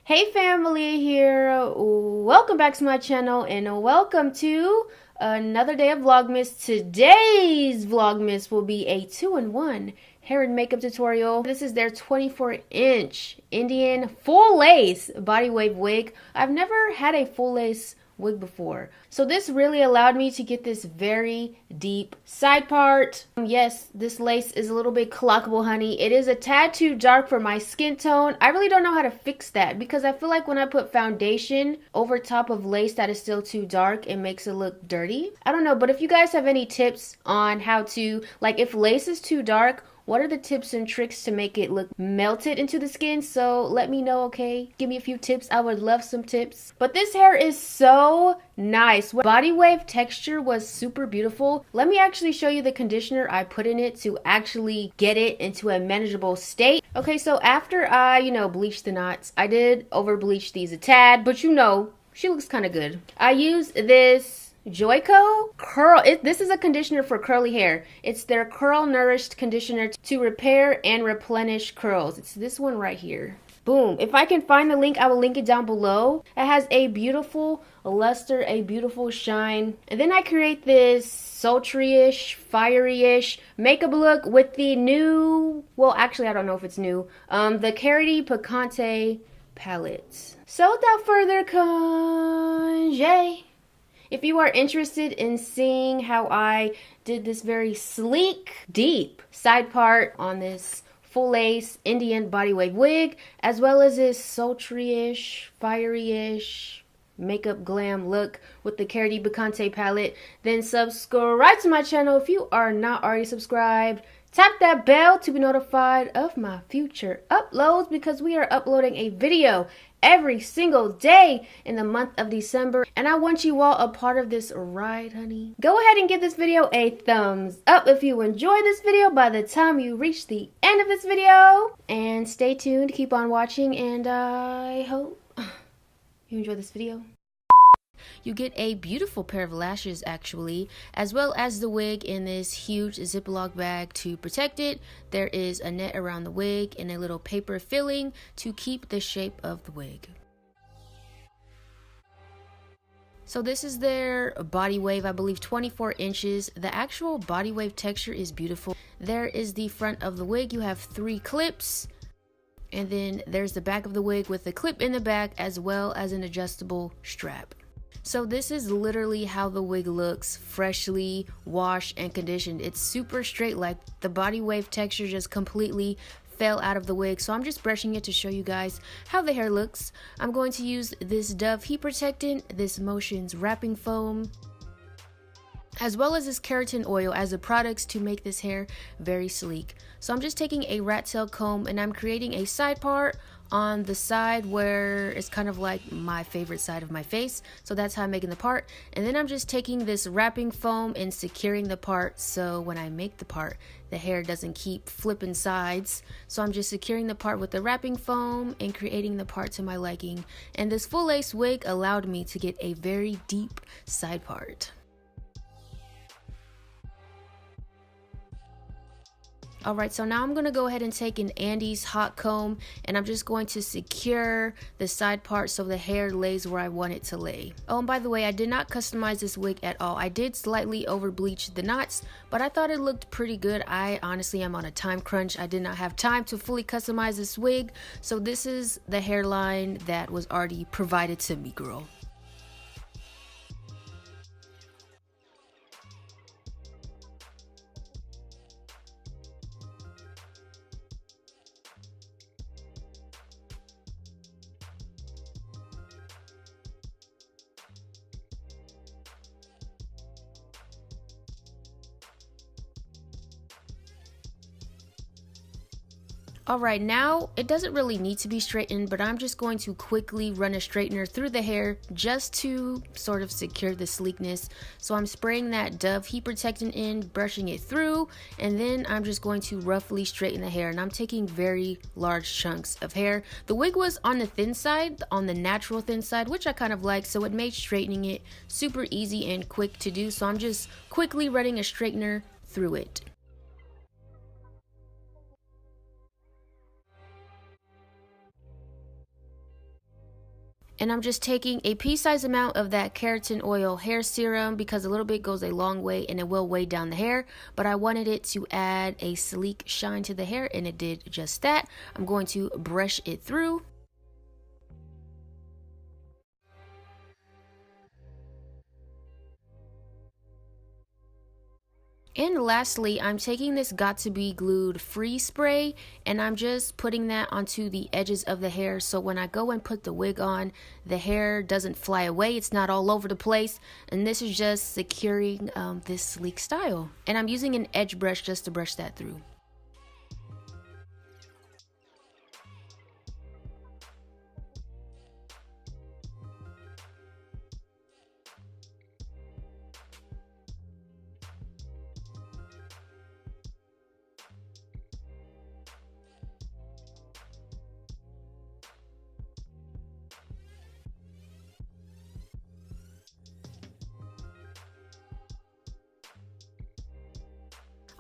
Hey family here, welcome back to my channel and welcome to another day of Vlogmas. Today's Vlogmas will be a 2-in-1 hair and makeup tutorial. This is their 24-inch Indian full lace body wave wig. I've never had a full lace wig before, so this really allowed me to get this very deep side part. Yes, this lace is a little bit clockable, honey. It is a tad too dark for my skin tone. I really don't know how to fix that because I feel like when I put foundation over top of lace that is still too dark, it makes it look dirty. I don't know, but if you guys have any tips on how to, like, if lace is too dark, what are the tips and tricks to make it look melted into the skin? So let me know, okay? Give me a few tips. I would love some tips. But this hair is so nice. Body wave texture was super beautiful. Let me actually show you the conditioner I put in it to actually get it into a manageable state. Okay, so after I, bleached the knots, I did over bleach these a tad, but she looks kind of good. I used this Joico curl. This is a conditioner for curly hair. It's their curl nourished conditioner to repair and replenish curls. It's this one right here. Boom. If I can find the link, I will link it down below. It has a beautiful luster, a beautiful shine. And then I create this sultry-ish, fiery-ish makeup look with the new, well, actually, I don't know if it's new, the Karity Picante palette. So without further congé, if you are interested in seeing how I did this very sleek, deep side part on this full lace Indian body wave wig, as well as this sultry-ish, fiery-ish makeup glam look with the Karity Picante palette, then subscribe to my channel if you are not already subscribed. Tap that bell to be notified of my future uploads because we are uploading a video every single day in the month of December, and I want you all a part of this ride, honey. Go ahead and give this video a thumbs up if you enjoy this video by the time you reach the end of this video, and stay tuned, keep on watching, and I hope you enjoy this video. You get a beautiful pair of lashes actually, as well as the wig in this huge Ziploc bag to protect it. There is a net around the wig and a little paper filling to keep the shape of the wig. So this is their body wave, I believe 24 inches. The actual body wave texture is beautiful. There is the front of the wig. You have 3 clips. And then there's the back of the wig with a clip in the back as well as an adjustable strap. So this is literally how the wig looks, freshly washed and conditioned. It's super straight, like the body wave texture just completely fell out of the wig. So I'm just brushing it to show you guys how the hair looks. I'm going to use this Dove heat protectant, this Motions wrapping foam, as well as this keratin oil as the products to make this hair very sleek. So I'm just taking a rat tail comb and I'm creating a side part on the side where it's kind of like my favorite side of my face. So that's how I'm making the part. And then I'm just taking this wrapping foam and securing the part so when I make the part, the hair doesn't keep flipping sides. So I'm just securing the part with the wrapping foam and creating the part to my liking. And this full lace wig allowed me to get a very deep side part. Alright, so now I'm going to go ahead and take an Angie's hot comb and I'm just going to secure the side part so the hair lays where I want it to lay. Oh, and by the way, I did not customize this wig at all. I did slightly over bleach the knots, but I thought it looked pretty good. I honestly am on a time crunch. I did not have time to fully customize this wig, so this is the hairline that was already provided to me, girl. Alright, now it doesn't really need to be straightened, but I'm just going to quickly run a straightener through the hair just to sort of secure the sleekness. So I'm spraying that Dove heat protectant in, brushing it through, and then I'm just going to roughly straighten the hair. And I'm taking very large chunks of hair. The wig was on the thin side, on the natural thin side, which I kind of like, so it made straightening it super easy and quick to do. So I'm just quickly running a straightener through it. And I'm just taking a pea-sized amount of that keratin oil hair serum because a little bit goes a long way and it will weigh down the hair. But I wanted it to add a sleek shine to the hair and it did just that. I'm going to brush it through. And lastly, I'm taking this Got To Be Glued Free Spray and I'm just putting that onto the edges of the hair so when I go and put the wig on, the hair doesn't fly away, it's not all over the place, and this is just securing this sleek style. And I'm using an edge brush just to brush that through.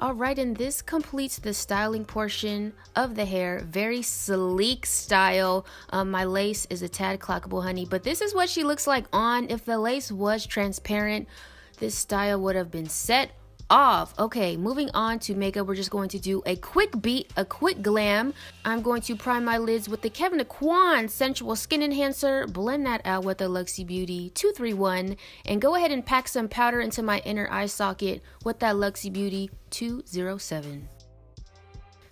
Alright, and this completes the styling portion of the hair. Very sleek style. My lace is a tad clockable, honey, but this is what she looks like on. If the lace was transparent, this style would have been set off. Okay, moving on to makeup, we're just going to do a quick beat, a quick glam. I'm going to prime my lids with the Kevyn Aucoin Sensual Skin Enhancer, blend that out with the Luxie Beauty 231, and go ahead and pack some powder into my inner eye socket with that Luxie Beauty 207.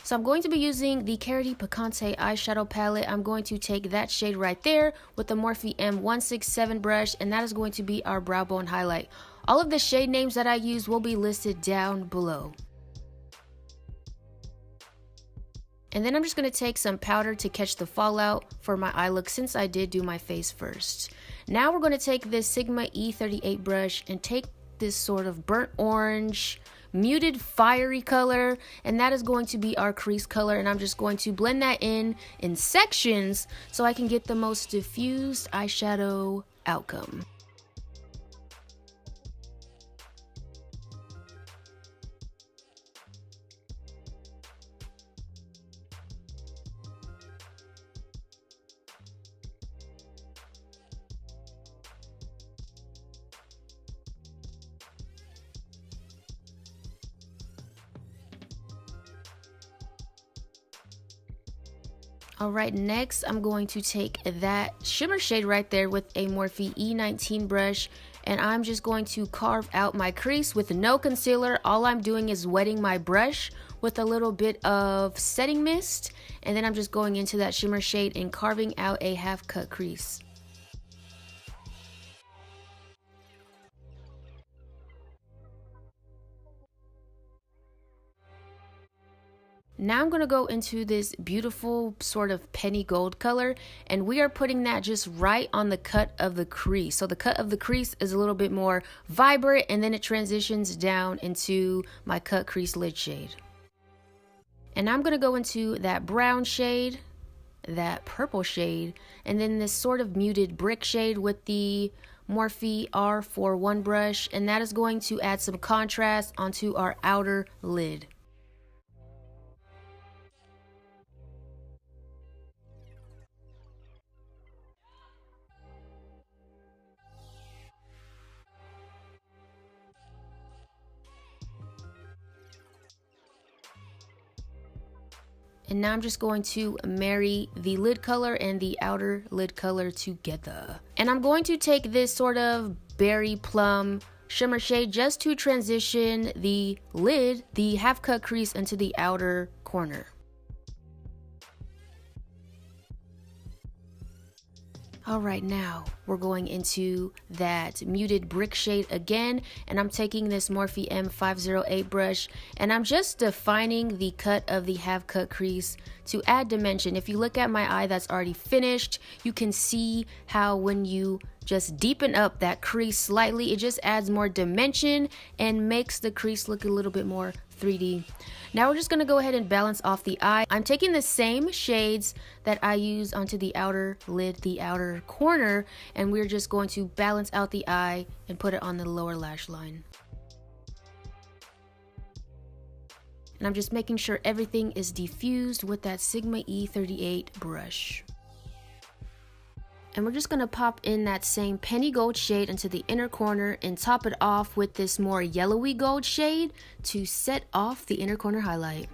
So I'm going to be using the Karity Picante eyeshadow palette. I'm going to take that shade right there with the Morphe M167 brush, and that is going to be our brow bone highlight. All of the shade names that I use will be listed down below. And then I'm just going to take some powder to catch the fallout for my eye look since I did do my face first. Now we're going to take this Sigma E38 brush and take this sort of burnt orange, muted fiery color, and that is going to be our crease color, and I'm just going to blend that in sections so I can get the most diffused eyeshadow outcome. Alright, next I'm going to take that shimmer shade right there with a Morphe E19 brush, and I'm just going to carve out my crease with no concealer. All I'm doing is wetting my brush with a little bit of setting mist, and then I'm just going into that shimmer shade and carving out a half cut crease. Now I'm going to go into this beautiful sort of penny gold color, and we are putting that just right on the cut of the crease. So the cut of the crease is a little bit more vibrant, and then it transitions down into my cut crease lid shade. And I'm going to go into that brown shade, that purple shade, and then this sort of muted brick shade with the Morphe R41 brush, and that is going to add some contrast onto our outer lid. And now I'm just going to marry the lid color and the outer lid color together. And I'm going to take this sort of berry plum shimmer shade just to transition the lid, the half cut crease, into the outer corner. Alright, now we're going into that muted brick shade again, and I'm taking this Morphe M508 brush, and I'm just defining the cut of the half cut crease to add dimension. If you look at my eye that's already finished, you can see how when you just deepen up that crease slightly, it just adds more dimension and makes the crease look a little bit more 3D. Now we're just going to go ahead and balance off the eye. I'm taking the same shades that I use onto the outer lid, the outer corner, and we're just going to balance out the eye and put it on the lower lash line. And I'm just making sure everything is diffused with that Sigma E38 brush. And we're just going to pop in that same penny gold shade into the inner corner and top it off with this more yellowy gold shade to set off the inner corner highlight.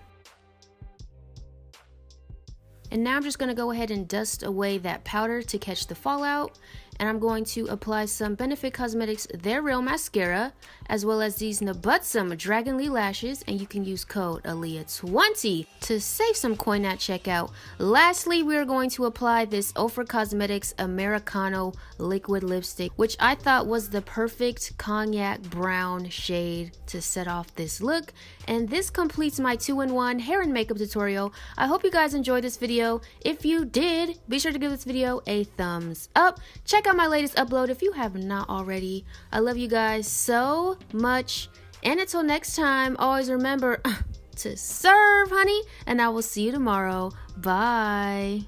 And now I'm just going to go ahead and dust away that powder to catch the fallout. And I'm going to apply some Benefit Cosmetics Their Real Mascara, as well as these Nabutsum Dragon Lee Lashes, and you can use code ALEA20 to save some coin at checkout. Lastly, we're going to apply this Ofra Cosmetics Americano Liquid Lipstick, which I thought was the perfect cognac brown shade to set off this look. And this completes my 2-in-1 hair and makeup tutorial. I hope you guys enjoyed this video. If you did, be sure to give this video a thumbs up. Check out my latest upload if you have not already. I love you guys so much. And until next time, always remember to serve, honey. And I will see you tomorrow. Bye.